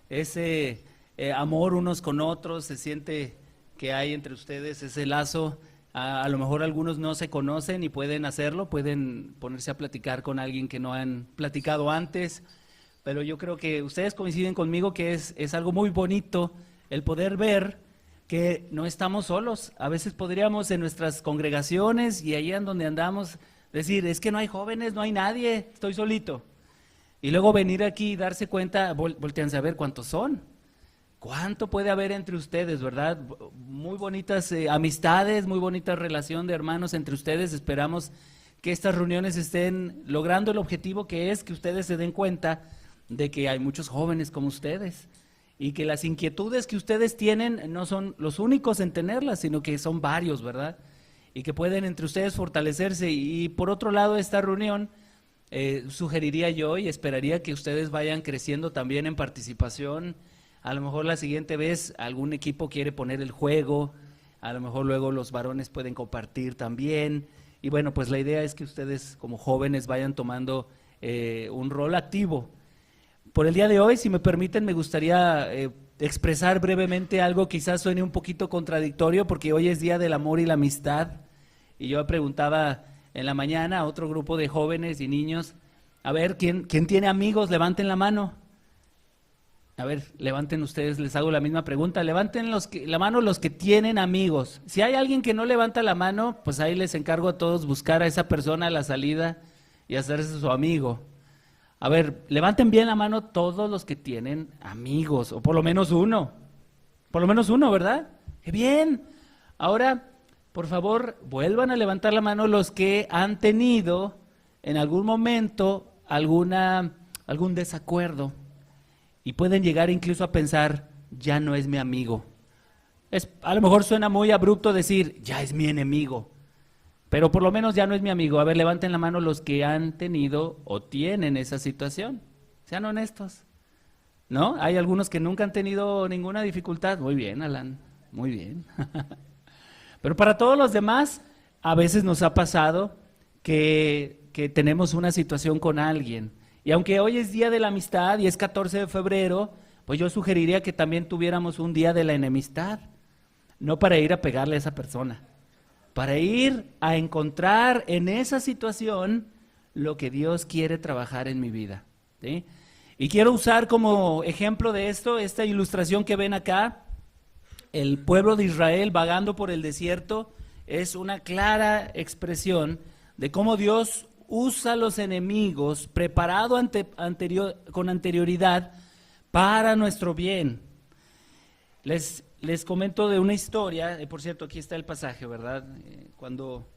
ese amor unos con otros, se siente que hay entre ustedes ese lazo. A lo mejor algunos no se conocen y pueden hacerlo, pueden ponerse a platicar con alguien que no han platicado antes, pero yo creo que ustedes coinciden conmigo que es algo muy bonito el poder ver que no estamos solos. A veces podríamos en nuestras congregaciones y allí en donde andamos decir, es que no hay jóvenes, no hay nadie, estoy solito. Y luego venir aquí y darse cuenta, voltean a ver cuántos son. ¿Cuánto puede haber entre ustedes, verdad? Muy bonitas amistades, muy bonita relación de hermanos entre ustedes. Esperamos que estas reuniones estén logrando el objetivo, que es que ustedes se den cuenta de que hay muchos jóvenes como ustedes y que las inquietudes que ustedes tienen no son los únicos en tenerlas, sino que son varios, ¿verdad? Y que pueden entre ustedes fortalecerse. Y por otro lado, esta reunión sugeriría yo y esperaría que ustedes vayan creciendo también en participación. A lo mejor la siguiente vez algún equipo quiere poner el juego, a lo mejor luego los varones pueden compartir también. Y bueno, pues la idea es que ustedes como jóvenes vayan tomando un rol activo. Por el día de hoy, si me permiten, me gustaría expresar brevemente algo, quizás suene un poquito contradictorio, porque hoy es Día del Amor y la Amistad. Y yo preguntaba en la mañana a otro grupo de jóvenes y niños, a ver, ¿quién tiene amigos? Levanten la mano. A ver, levanten ustedes, les hago la misma pregunta. Levanten la mano los que tienen amigos. Si hay alguien que no levanta la mano, pues ahí les encargo a todos buscar a esa persona a la salida y hacerse su amigo. A ver, levanten bien la mano todos los que tienen amigos, o por lo menos uno. Por lo menos uno, ¿verdad? ¡Qué bien! Ahora, por favor, vuelvan a levantar la mano los que han tenido en algún momento algún desacuerdo. Y pueden llegar incluso a pensar, ya no es mi amigo. A lo mejor suena muy abrupto decir, ya es mi enemigo, pero por lo menos ya no es mi amigo. A ver, levanten la mano los que han tenido o tienen esa situación. Sean honestos, ¿no? Hay algunos que nunca han tenido ninguna dificultad. Muy bien, Alan, muy bien. Pero para todos los demás, a veces nos ha pasado que tenemos una situación con alguien. Y aunque hoy es Día de la Amistad y es 14 de febrero, pues yo sugeriría que también tuviéramos un día de la enemistad, no para ir a pegarle a esa persona, para ir a encontrar en esa situación lo que Dios quiere trabajar en mi vida, ¿sí? Y quiero usar como ejemplo de esto, esta ilustración que ven acá, el pueblo de Israel vagando por el desierto, es una clara expresión de cómo Dios usa los enemigos preparado con anterioridad para nuestro bien. Les comento de una historia, por cierto, aquí está el pasaje, ¿verdad? Cuando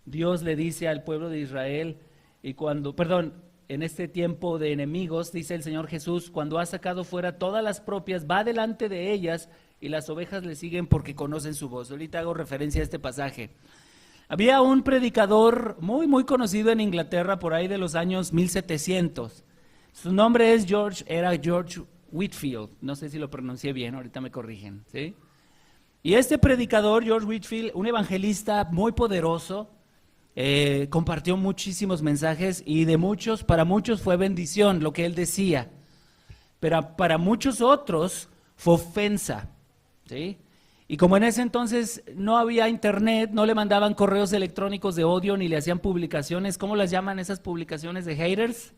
Dios le dice al pueblo de Israel, en este tiempo de enemigos, dice el Señor Jesús, cuando ha sacado fuera todas las propias, va delante de ellas y las ovejas le siguen porque conocen su voz. Ahorita hago referencia a este pasaje. Había un predicador muy conocido en Inglaterra por ahí de los años 1700. Su nombre era George Whitefield. No sé si lo pronuncié bien, ahorita me corrigen, ¿sí? Y este predicador, George Whitefield, un evangelista muy poderoso, compartió muchísimos mensajes y para muchos fue bendición lo que él decía, pero para muchos otros fue ofensa, ¿sí? Y como en ese entonces no había internet, no le mandaban correos electrónicos de odio ni le hacían publicaciones, ¿cómo las llaman esas publicaciones de haters?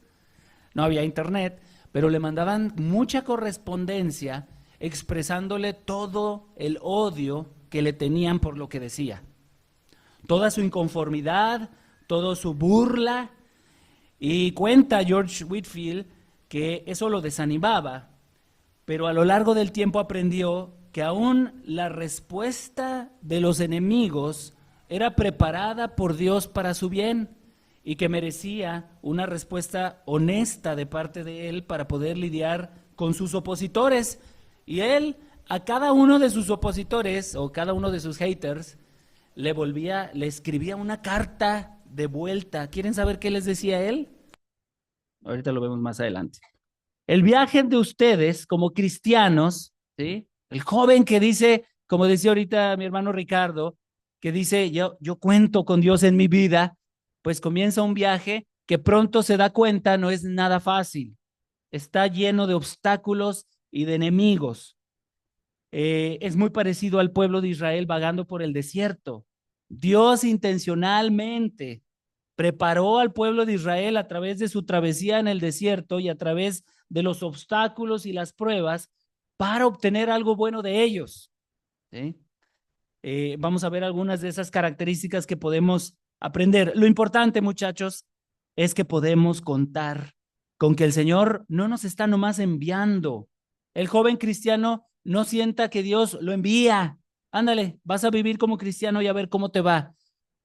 No había internet, pero le mandaban mucha correspondencia expresándole todo el odio que le tenían por lo que decía. Toda su inconformidad, toda su burla. Y cuenta George Whitefield que eso lo desanimaba, pero a lo largo del tiempo aprendió que aún la respuesta de los enemigos era preparada por Dios para su bien y que merecía una respuesta honesta de parte de él para poder lidiar con sus opositores. Y él a cada uno de sus opositores o cada uno de sus haters le escribía una carta de vuelta. ¿Quieren saber qué les decía él? Ahorita lo vemos más adelante. El viaje de ustedes como cristianos, ¿sí? El joven que dice, como decía ahorita mi hermano Ricardo, que dice, yo cuento con Dios en mi vida, pues comienza un viaje que pronto se da cuenta no es nada fácil. Está lleno de obstáculos y de enemigos. Es muy parecido al pueblo de Israel vagando por el desierto. Dios intencionalmente preparó al pueblo de Israel a través de su travesía en el desierto y a través de los obstáculos y las pruebas para obtener algo bueno de ellos. ¿Sí? Vamos a ver algunas de esas características que podemos aprender. Lo importante, muchachos, es que podemos contar con que el Señor no nos está nomás enviando. El joven cristiano no sienta que Dios lo envía. Ándale, vas a vivir como cristiano y a ver cómo te va.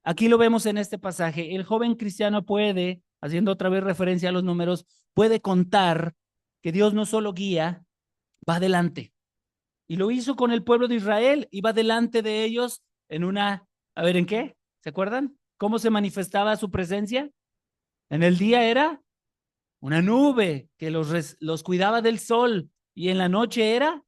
Aquí lo vemos en este pasaje. El joven cristiano puede, haciendo otra vez referencia a los números, puede contar que Dios no solo guía, va adelante. Y lo hizo con el pueblo de Israel, iba delante de ellos en una, a ver, ¿en qué? ¿Se acuerdan? ¿Cómo se manifestaba su presencia? En el día era una nube que los cuidaba del sol y en la noche era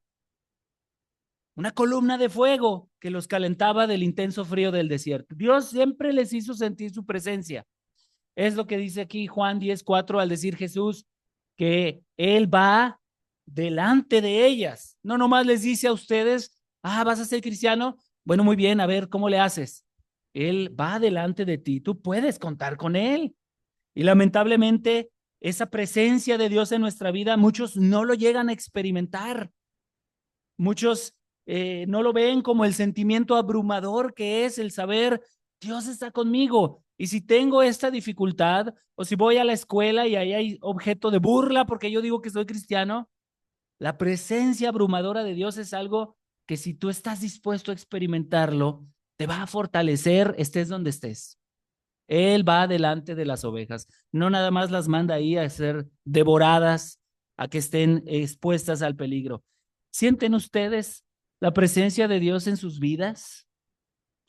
una columna de fuego que los calentaba del intenso frío del desierto. Dios siempre les hizo sentir su presencia. Es lo que dice aquí Juan 10:4 al decir Jesús que Él va delante de ellas. No nomás les dice a ustedes, vas a ser cristiano. Bueno, muy bien, a ver, ¿cómo le haces? Él va delante de ti, tú puedes contar con Él. Y lamentablemente, esa presencia de Dios en nuestra vida, muchos no lo llegan a experimentar. Muchos no lo ven como el sentimiento abrumador que es el saber, Dios está conmigo. Y si tengo esta dificultad, o si voy a la escuela y ahí hay objeto de burla porque yo digo que soy cristiano, la presencia abrumadora de Dios es algo que si tú estás dispuesto a experimentarlo, te va a fortalecer, estés donde estés. Él va delante de las ovejas, no nada más las manda ahí a ser devoradas, a que estén expuestas al peligro. ¿Sienten ustedes la presencia de Dios en sus vidas?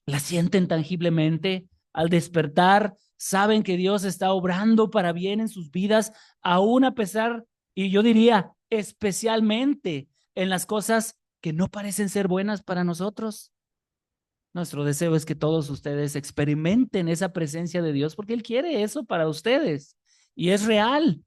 ¿La sienten tangiblemente? Al despertar, saben que Dios está obrando para bien en sus vidas, aún a pesar, y yo diría, especialmente en las cosas que no parecen ser buenas para nosotros. Nuestro deseo es que todos ustedes experimenten esa presencia de Dios porque Él quiere eso para ustedes y es real.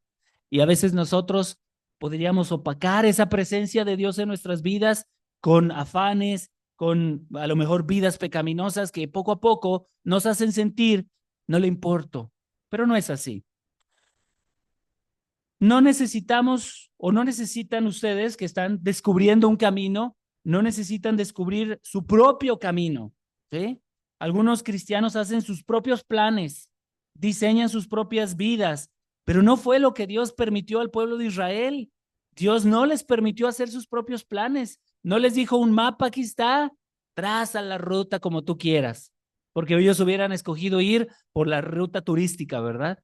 Y a veces nosotros podríamos opacar esa presencia de Dios en nuestras vidas con afanes, con a lo mejor vidas pecaminosas que poco a poco nos hacen sentir, no le importo, pero no es así. No necesitamos o no necesitan ustedes que están descubriendo un camino, no necesitan descubrir su propio camino, ¿sí? Algunos cristianos hacen sus propios planes, diseñan sus propias vidas, pero no fue lo que Dios permitió al pueblo de Israel. Dios no les permitió hacer sus propios planes, no les dijo un mapa, aquí está, traza la ruta como tú quieras, porque ellos hubieran escogido ir por la ruta turística, ¿verdad?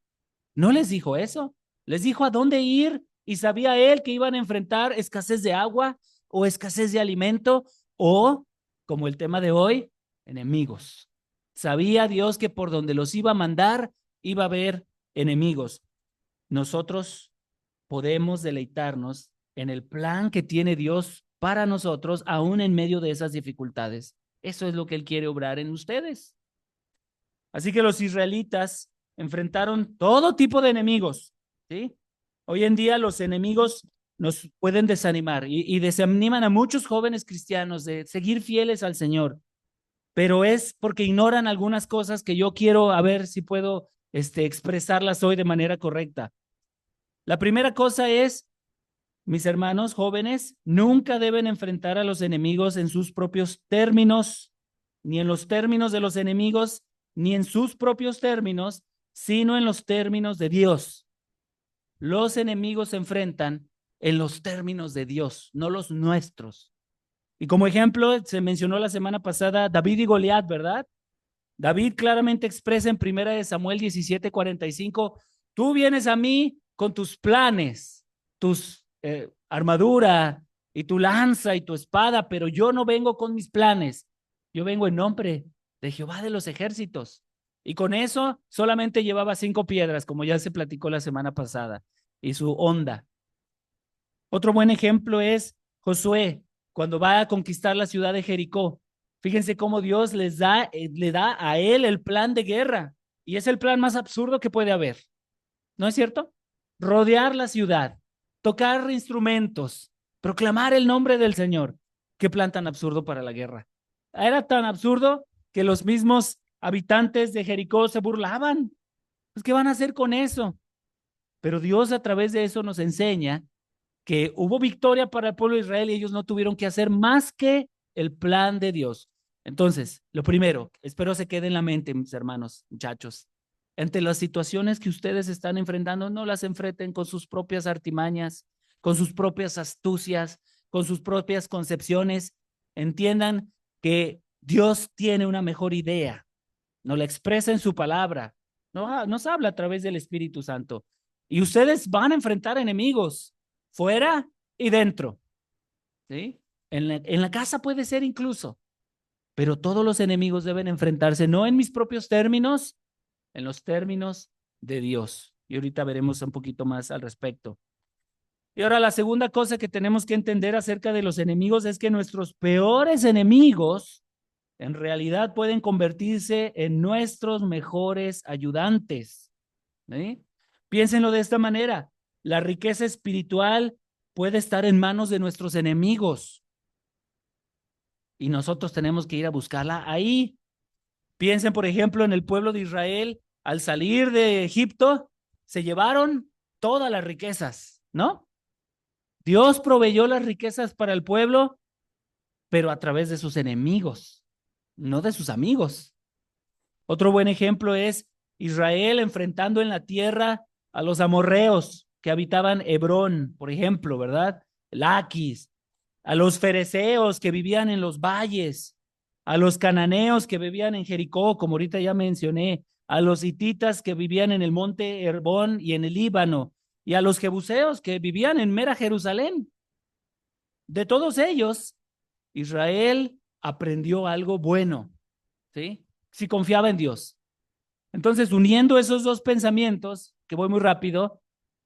No les dijo eso. Les dijo a dónde ir y sabía él que iban a enfrentar escasez de agua o escasez de alimento o, como el tema de hoy, enemigos. Sabía Dios que por donde los iba a mandar iba a haber enemigos. Nosotros podemos deleitarnos en el plan que tiene Dios para nosotros, aún en medio de esas dificultades. Eso es lo que Él quiere obrar en ustedes. Así que los israelitas enfrentaron todo tipo de enemigos, ¿sí? Hoy en día los enemigos nos pueden desanimar y desaniman a muchos jóvenes cristianos de seguir fieles al Señor, pero es porque ignoran algunas cosas que yo quiero a ver si puedo expresarlas hoy de manera correcta. La primera cosa es, mis hermanos jóvenes, nunca deben enfrentar a los enemigos en sus propios términos, ni en los términos de los enemigos, ni en sus propios términos, sino en los términos de Dios. Los enemigos se enfrentan en los términos de Dios, no los nuestros. Y como ejemplo, se mencionó la semana pasada David y Goliat, ¿verdad? David claramente expresa en 1 Samuel 17:45, tú vienes a mí con tus planes, tus armadura y tu lanza y tu espada, pero yo no vengo con mis planes, yo vengo en nombre de Jehová de los ejércitos. Y con eso solamente llevaba 5 piedras, como ya se platicó la semana pasada, y su onda. Otro buen ejemplo es Josué, cuando va a conquistar la ciudad de Jericó. Fíjense cómo Dios le da a él el plan de guerra. Y es el plan más absurdo que puede haber. ¿No es cierto? Rodear la ciudad, tocar instrumentos, proclamar el nombre del Señor. Qué plan tan absurdo para la guerra. Era tan absurdo que los mismos habitantes de Jericó se burlaban. Pues, ¿qué van a hacer con eso? Pero Dios a través de eso nos enseña que hubo victoria para el pueblo de Israel y ellos no tuvieron que hacer más que el plan de Dios. Entonces, lo primero, espero se quede en la mente, mis hermanos, muchachos. Ante las situaciones que ustedes están enfrentando, no las enfrenten con sus propias artimañas, con sus propias astucias, con sus propias concepciones. Entiendan que Dios tiene una mejor idea, nos la expresa en su palabra, nos habla a través del Espíritu Santo. Y ustedes van a enfrentar enemigos, fuera y dentro, ¿sí? En la casa puede ser incluso, pero todos los enemigos deben enfrentarse no en mis propios términos, en los términos de Dios. Y ahorita veremos un poquito más al respecto. Y ahora la segunda cosa que tenemos que entender acerca de los enemigos es que nuestros peores enemigos en realidad pueden convertirse en nuestros mejores ayudantes. ¿Sí? Piénsenlo de esta manera. La riqueza espiritual puede estar en manos de nuestros enemigos y nosotros tenemos que ir a buscarla ahí. Piensen, por ejemplo, en el pueblo de Israel. Al salir de Egipto, se llevaron todas las riquezas, ¿no? Dios proveyó las riquezas para el pueblo, pero a través de sus enemigos, no de sus amigos. Otro buen ejemplo es Israel enfrentando en la tierra a los amorreos que habitaban Hebrón, por ejemplo, ¿verdad? Laquis, a los fereceos que vivían en los valles, a los cananeos que vivían en Jericó, como ahorita ya mencioné, a los hititas que vivían en el monte Herbón y en el Líbano, y a los jebuseos que vivían en mera Jerusalén. De todos ellos, Israel aprendió algo bueno, ¿sí? Si confiaba en Dios. Entonces, uniendo esos dos pensamientos, que voy muy rápido,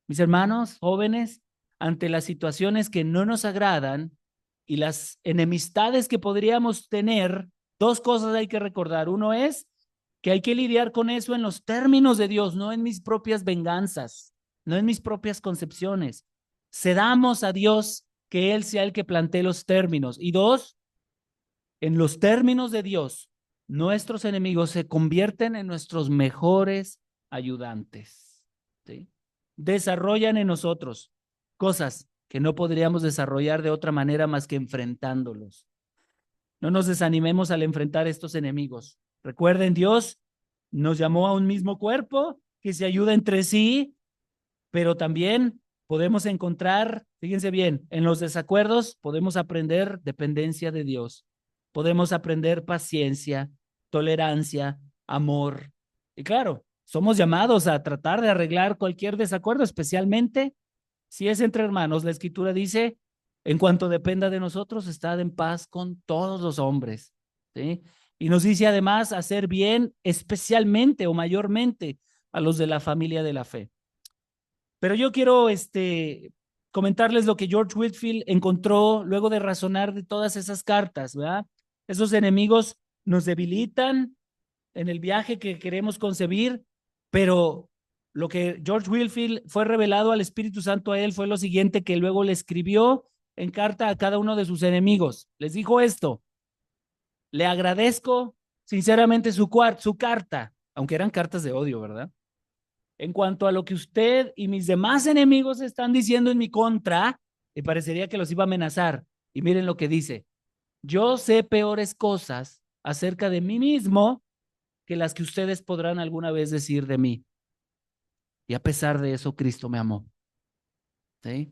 mis hermanos, jóvenes, ante las situaciones que no nos agradan y las enemistades que podríamos tener, dos cosas hay que recordar. Uno es que hay que lidiar con eso en los términos de Dios, no en mis propias venganzas, no en mis propias concepciones. Cedamos a Dios que Él sea el que plantee los términos. Y dos, en los términos de Dios, nuestros enemigos se convierten en nuestros mejores ayudantes. ¿Sí? Desarrollan en nosotros cosas que no podríamos desarrollar de otra manera más que enfrentándolos. No nos desanimemos al enfrentar estos enemigos. Recuerden, Dios nos llamó a un mismo cuerpo que se ayuda entre sí, pero también podemos encontrar, fíjense bien, en los desacuerdos podemos aprender dependencia de Dios. Podemos aprender paciencia, tolerancia, amor. Y claro, somos llamados a tratar de arreglar cualquier desacuerdo, especialmente si es entre hermanos. La Escritura dice, en cuanto dependa de nosotros, estad en paz con todos los hombres. ¿Sí? Y nos dice además hacer bien especialmente o mayormente a los de la familia de la fe. Pero yo quiero comentarles lo que George Whitefield encontró luego de razonar de todas esas cartas, ¿verdad? Esos enemigos nos debilitan en el viaje que queremos concebir, pero lo que George Whitefield fue revelado al Espíritu Santo a él fue lo siguiente que luego le escribió en carta a cada uno de sus enemigos. Les dijo esto: le agradezco sinceramente su carta, aunque eran cartas de odio, ¿verdad? En cuanto a lo que usted y mis demás enemigos están diciendo en mi contra, me parecería que los iba a amenazar. Y miren lo que dice: yo sé peores cosas acerca de mí mismo que las que ustedes podrán alguna vez decir de mí. Y a pesar de eso, Cristo me amó. ¿Sí?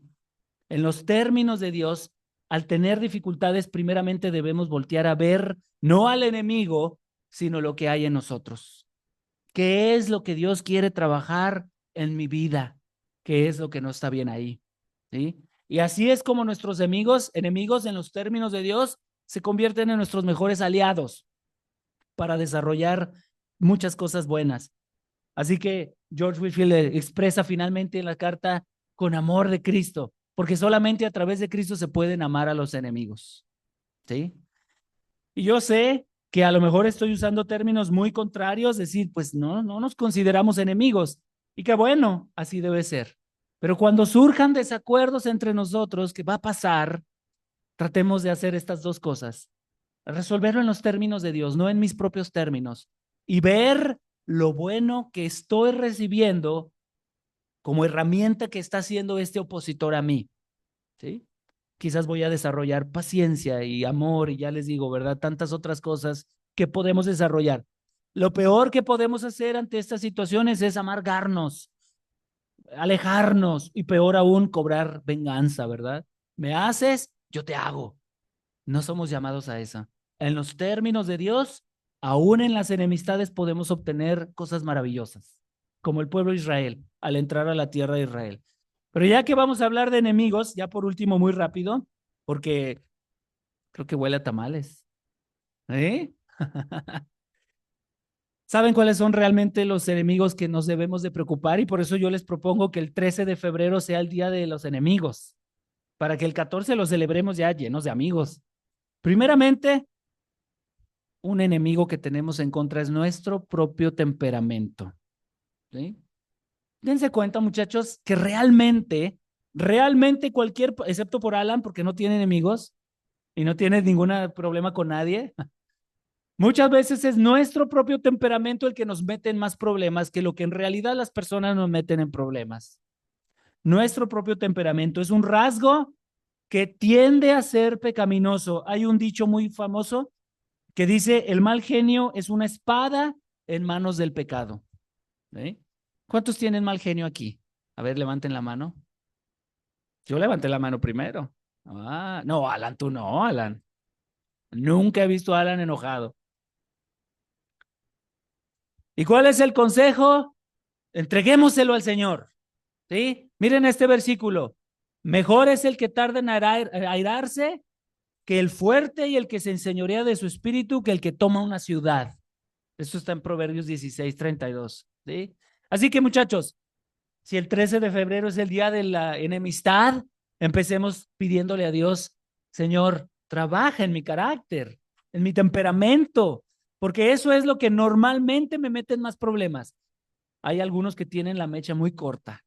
En los términos de Dios, al tener dificultades, primeramente debemos voltear a ver no al enemigo, sino lo que hay en nosotros. ¿Qué es lo que Dios quiere trabajar en mi vida? ¿Qué es lo que no está bien ahí? ¿Sí? Y así es como nuestros enemigos en los términos de Dios, se convierten en nuestros mejores aliados para desarrollar muchas cosas buenas. Así que George Whitefield expresa finalmente en la carta con amor de Cristo, porque solamente a través de Cristo se pueden amar a los enemigos. ¿Sí? Y yo sé que a lo mejor estoy usando términos muy contrarios, decir, pues no nos consideramos enemigos. Y que bueno, así debe ser. Pero cuando surjan desacuerdos entre nosotros, ¿qué va a pasar? Tratemos de hacer estas dos cosas. Resolverlo en los términos de Dios, no en mis propios términos. Y ver lo bueno que estoy recibiendo como herramienta que está haciendo este opositor a mí. ¿Sí? Quizás voy a desarrollar paciencia y amor y ya les digo, ¿verdad? Tantas otras cosas que podemos desarrollar. Lo peor que podemos hacer ante estas situaciones es amargarnos, alejarnos y peor aún cobrar venganza, ¿verdad? Me haces, yo te hago. No somos llamados a eso. En los términos de Dios, aún en las enemistades podemos obtener cosas maravillosas, como el pueblo de Israel al entrar a la tierra de Israel. Pero ya que vamos a hablar de enemigos, ya por último, muy rápido, porque creo que huele a tamales. ¿Eh? ¿Saben cuáles son realmente los enemigos que nos debemos de preocupar? Y por eso yo les propongo que el 13 de febrero sea el Día de los Enemigos, para que el 14 lo celebremos ya llenos de amigos. Primeramente, un enemigo que tenemos en contra es nuestro propio temperamento. ¿Sí? Dense cuenta, muchachos, que realmente cualquier, excepto por Alan, porque no tiene enemigos y no tiene ningún problema con nadie, muchas veces es nuestro propio temperamento el que nos mete en más problemas que lo que en realidad las personas nos meten en problemas. Nuestro propio temperamento es un rasgo que tiende a ser pecaminoso. Hay un dicho muy famoso que dice, el mal genio es una espada en manos del pecado. ¿Eh? ¿Cuántos tienen mal genio aquí? A ver, levanten la mano. Yo levanté la mano primero. Ah, no, Alan, tú no, Alan. Nunca he visto a Alan enojado. ¿Y cuál es el consejo? Entreguémoselo al Señor. ¿Sí? Miren este versículo. Mejor es el que tarda en airarse que el fuerte y el que se enseñorea de su espíritu que el que toma una ciudad. Esto está en Proverbios 16:32. ¿Sí? Así que muchachos, si el 13 de febrero es el día de la enemistad, empecemos pidiéndole a Dios, Señor, trabaja en mi carácter, en mi temperamento, porque eso es lo que normalmente me mete en más problemas. Hay algunos que tienen la mecha muy corta,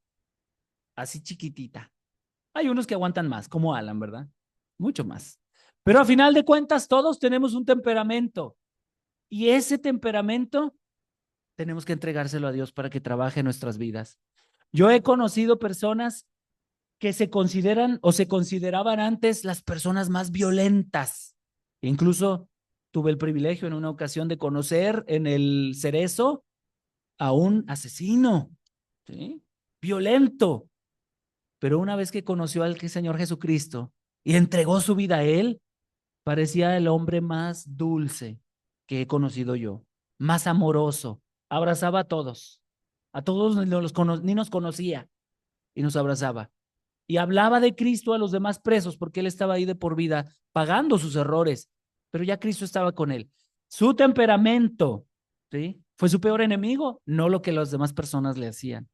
así chiquitita. Hay unos que aguantan más, como Alan, ¿verdad? Mucho más. Pero a final de cuentas, todos tenemos un temperamento y ese temperamento tenemos que entregárselo a Dios para que trabaje en nuestras vidas. Yo he conocido personas que se consideran o se consideraban antes las personas más violentas. Incluso tuve el privilegio en una ocasión de conocer en el Cerezo a un asesino, ¿sí? Violento. Pero una vez que conoció al Señor Jesucristo y entregó su vida a Él, parecía el hombre más dulce que he conocido yo, más amoroso. Abrazaba a todos ni nos conocía y nos abrazaba. Y hablaba de Cristo a los demás presos porque él estaba ahí de por vida pagando sus errores, pero ya Cristo estaba con él. Su temperamento, ¿sí? ¿Fue su peor enemigo? No lo que las demás personas le hacían.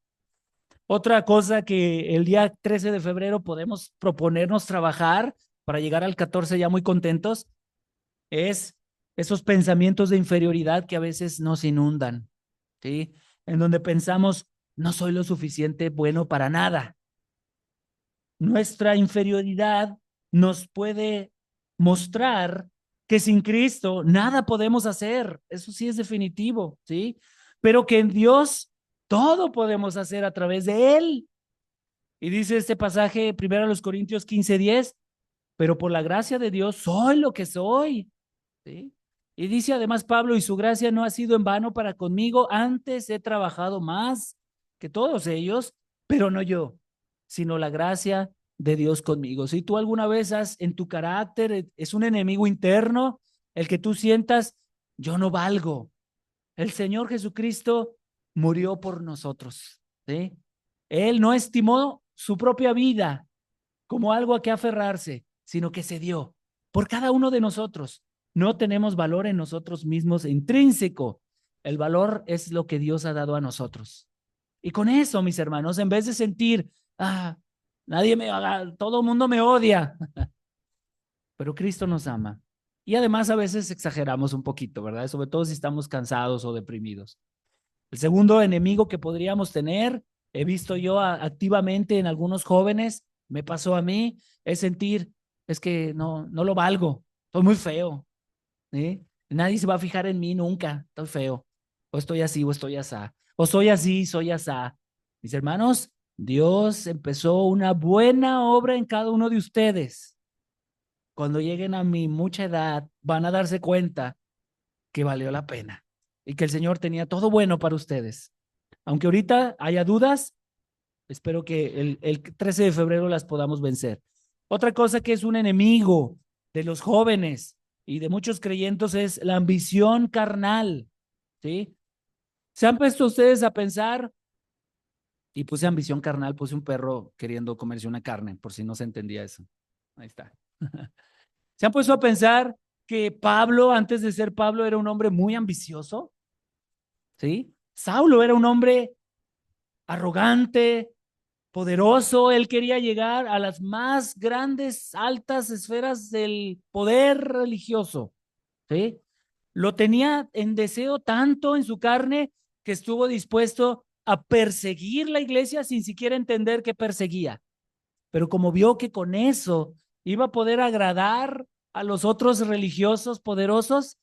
Otra cosa que el día 13 de febrero podemos proponernos trabajar para llegar al 14 ya muy contentos es esos pensamientos de inferioridad que a veces nos inundan, ¿sí? En donde pensamos, no soy lo suficiente bueno para nada. Nuestra inferioridad nos puede mostrar que sin Cristo nada podemos hacer. Eso sí es definitivo, ¿sí? Pero que en Dios todo podemos hacer a través de Él. Y dice este pasaje, 1 Corintios 15:10, pero por la gracia de Dios soy lo que soy, ¿sí? Y dice además Pablo, y su gracia no ha sido en vano para conmigo, antes he trabajado más que todos ellos, pero no yo, sino la gracia de Dios conmigo. Si tú alguna vez has en tu carácter, es un enemigo interno, el que tú sientas, yo no valgo. El Señor Jesucristo murió por nosotros, ¿sí? Él no estimó su propia vida como algo a que aferrarse, sino que se dio por cada uno de nosotros. No tenemos valor en nosotros mismos intrínseco. El valor es lo que Dios ha dado a nosotros. Y con eso, mis hermanos, en vez de sentir, nadie me haga, todo el mundo me odia, pero Cristo nos ama. Y además a veces exageramos un poquito, ¿verdad? Sobre todo si estamos cansados o deprimidos. El segundo enemigo que podríamos tener he visto yo activamente en algunos jóvenes, me pasó a mí, es sentir, es que no lo valgo, estoy muy feo, ¿sí? Nadie se va a fijar en mí nunca, estoy feo, o estoy así, o estoy asá, o soy así, soy asá. Mis hermanos, Dios empezó una buena obra en cada uno de ustedes. Cuando lleguen a mi mucha edad, van a darse cuenta que valió la pena y que el Señor tenía todo bueno para ustedes. Aunque ahorita haya dudas, espero que el 13 de febrero las podamos vencer. Otra cosa que es un enemigo de los jóvenes y de muchos creyentes es la ambición carnal, ¿sí? ¿Se han puesto ustedes a pensar? Y puse ambición carnal, puse un perro queriendo comerse una carne, por si no se entendía eso. Ahí está. ¿Se han puesto a pensar que Pablo, antes de ser Pablo, era un hombre muy ambicioso? ¿Sí? Saulo era un hombre arrogante, poderoso, él quería llegar a las más grandes, altas esferas del poder religioso, ¿sí? Lo tenía en deseo tanto en su carne que estuvo dispuesto a perseguir la iglesia sin siquiera entender que perseguía. Pero como vio que con eso iba a poder agradar a los otros religiosos poderosos,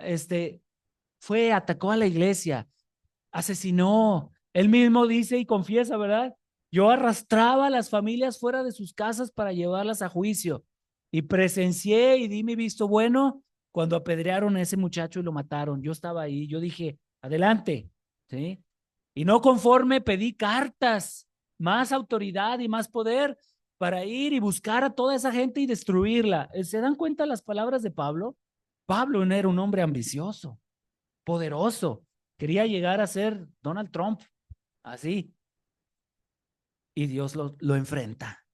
este, atacó a la iglesia, asesinó. Él mismo dice y confiesa, ¿verdad? Yo arrastraba a las familias fuera de sus casas para llevarlas a juicio y presencié y di mi visto bueno cuando apedrearon a ese muchacho y lo mataron. Yo estaba ahí, yo dije, adelante, ¿sí? Y no conforme pedí cartas, más autoridad y más poder para ir y buscar a toda esa gente y destruirla. ¿Se dan cuenta las palabras de Pablo? Pablo no era un hombre ambicioso, poderoso, quería llegar a ser Donald Trump, así, y Dios lo enfrenta.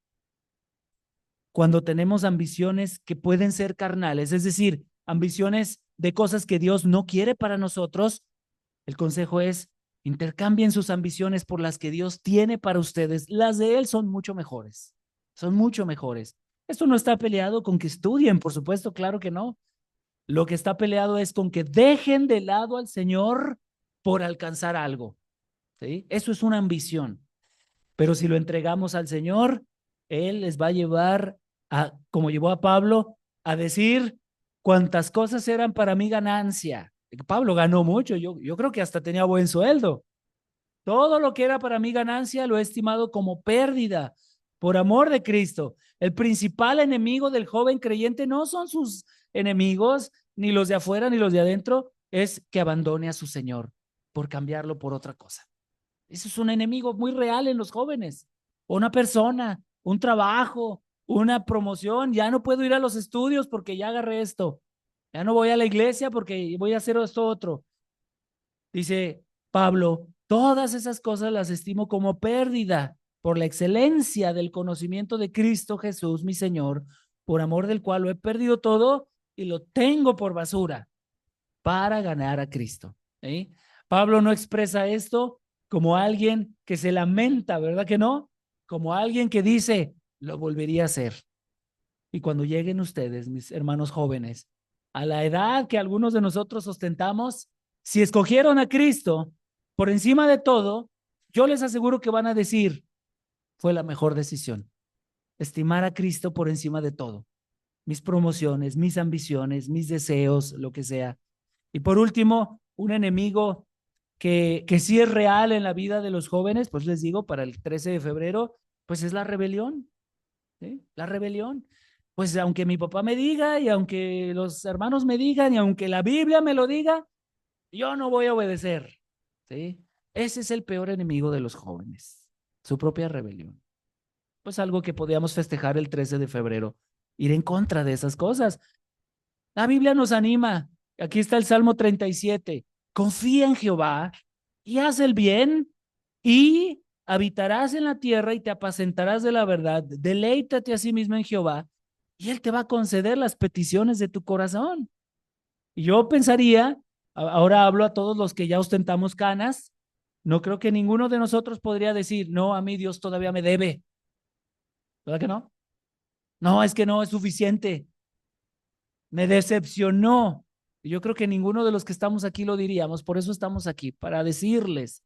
Cuando tenemos ambiciones que pueden ser carnales, es decir, ambiciones de cosas que Dios no quiere para nosotros, el consejo es, intercambien sus ambiciones por las que Dios tiene para ustedes. Las de Él son mucho mejores, son mucho mejores. Esto no está peleado con que estudien, por supuesto, claro que no. Lo que está peleado es con que dejen de lado al Señor por alcanzar algo. ¿Sí? Eso es una ambición. Pero si lo entregamos al Señor, Él les va a llevar, como llevó a Pablo, a decir cuántas cosas eran para mí ganancia. Pablo ganó mucho, yo creo que hasta tenía buen sueldo. Todo lo que era para mí ganancia lo he estimado como pérdida por amor de Cristo. El principal enemigo del joven creyente no son sus enemigos, ni los de afuera, ni los de adentro, es que abandone a su Señor por cambiarlo por otra cosa. Eso es un enemigo muy real en los jóvenes. Una persona, un trabajo, una promoción. Ya no puedo ir a los estudios porque ya agarré esto. Ya no voy a la iglesia porque voy a hacer esto otro. Dice Pablo, todas esas cosas las estimo como pérdida por la excelencia del conocimiento de Cristo Jesús, mi Señor, por amor del cual lo he perdido todo y lo tengo por basura para ganar a Cristo. ¿Sí? Pablo no expresa esto como alguien que se lamenta, ¿verdad que no? Como alguien que dice, lo volvería a hacer. Y cuando lleguen ustedes, mis hermanos jóvenes, a la edad que algunos de nosotros ostentamos, si escogieron a Cristo por encima de todo, yo les aseguro que van a decir, fue la mejor decisión. Estimar a Cristo por encima de todo. Mis promociones, mis ambiciones, mis deseos, lo que sea. Y por último, un enemigo que sí es real en la vida de los jóvenes, pues les digo, para el 13 de febrero, pues es la rebelión. ¿Sí? La rebelión. Pues aunque mi papá me diga y aunque los hermanos me digan y aunque la Biblia me lo diga, yo no voy a obedecer. ¿Sí? Ese es el peor enemigo de los jóvenes, su propia rebelión. Pues algo que podíamos festejar el 13 de febrero, ir en contra de esas cosas. La Biblia nos anima. Aquí está el Salmo 37. Confía en Jehová y haz el bien y habitarás en la tierra y te apacentarás de la verdad. Deleítate a sí mismo en Jehová y Él te va a conceder las peticiones de tu corazón. Y yo pensaría, ahora hablo a todos los que ya ostentamos canas, no creo que ninguno de nosotros podría decir, no, a mí Dios todavía me debe. ¿Verdad que no? No, es que no es suficiente. Me decepcionó. Y yo creo que ninguno de los que estamos aquí lo diríamos, por eso estamos aquí, para decirles,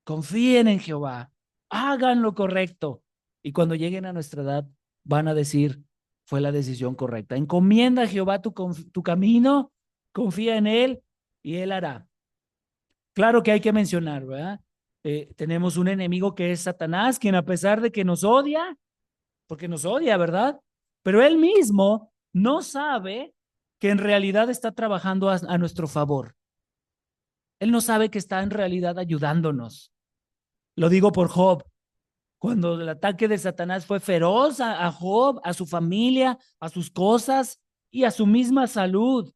confíen en Jehová, hagan lo correcto. Y cuando lleguen a nuestra edad, van a decir, fue la decisión correcta. Encomienda a Jehová tu camino, confía en Él y Él hará. Claro que hay que mencionar, ¿verdad? Tenemos un enemigo que es Satanás, quien a pesar de que nos odia, porque nos odia, ¿verdad? Pero él mismo no sabe que en realidad está trabajando a nuestro favor. Él no sabe que está en realidad ayudándonos. Lo digo por Job. Cuando el ataque de Satanás fue feroz a Job, a su familia, a sus cosas y a su misma salud,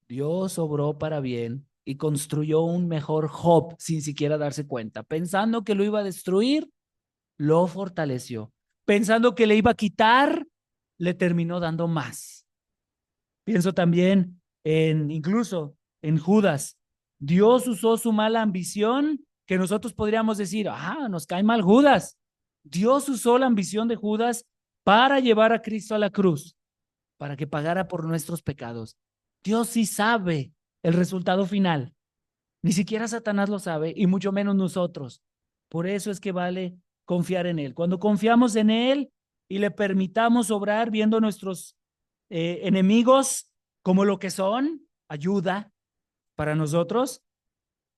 Dios obró para bien y construyó un mejor Job sin siquiera darse cuenta. Pensando que lo iba a destruir, lo fortaleció. Pensando que le iba a quitar, le terminó dando más. Pienso también incluso en Judas. Dios usó su mala ambición, que nosotros podríamos decir, nos cae mal Judas. Dios usó la ambición de Judas para llevar a Cristo a la cruz, para que pagara por nuestros pecados. Dios sí sabe el resultado final. Ni siquiera Satanás lo sabe, y mucho menos nosotros. Por eso es que vale confiar en Él. Cuando confiamos en Él y le permitamos obrar viendo nuestros enemigos como lo que son, ayuda para nosotros.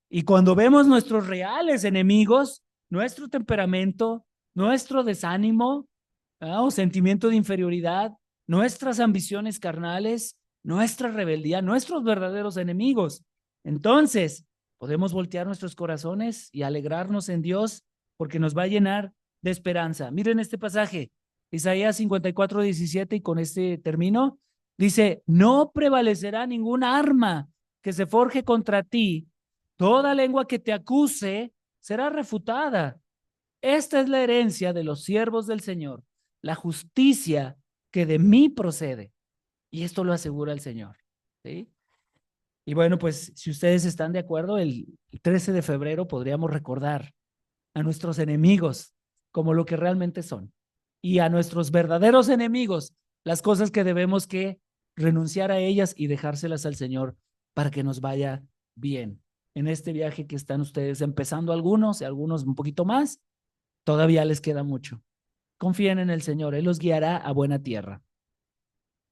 Y cuando vemos nuestros reales enemigos, nuestro temperamento, nuestro desánimo, o sentimiento de inferioridad, nuestras ambiciones carnales, nuestra rebeldía, nuestros verdaderos enemigos. Entonces, podemos voltear nuestros corazones y alegrarnos en Dios porque nos va a llenar de esperanza. Miren este pasaje, Isaías 54:17, y con este termino. Dice, no prevalecerá ninguna arma que se forje contra ti. Toda lengua que te acuse será refutada. Esta es la herencia de los siervos del Señor, la justicia que de mí procede. Y esto lo asegura el Señor. ¿Sí? Y bueno, pues si ustedes están de acuerdo, el 13 de febrero podríamos recordar a nuestros enemigos como lo que realmente son. Y a nuestros verdaderos enemigos, las cosas que debemos que renunciar a ellas y dejárselas al Señor para que nos vaya bien. En este viaje que están ustedes empezando algunos y algunos un poquito más, todavía les queda mucho. Confíen en el Señor, Él los guiará a buena tierra.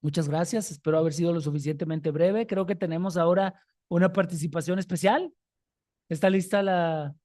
Muchas gracias, espero haber sido lo suficientemente breve. Creo que tenemos ahora una participación especial. ¿Está lista la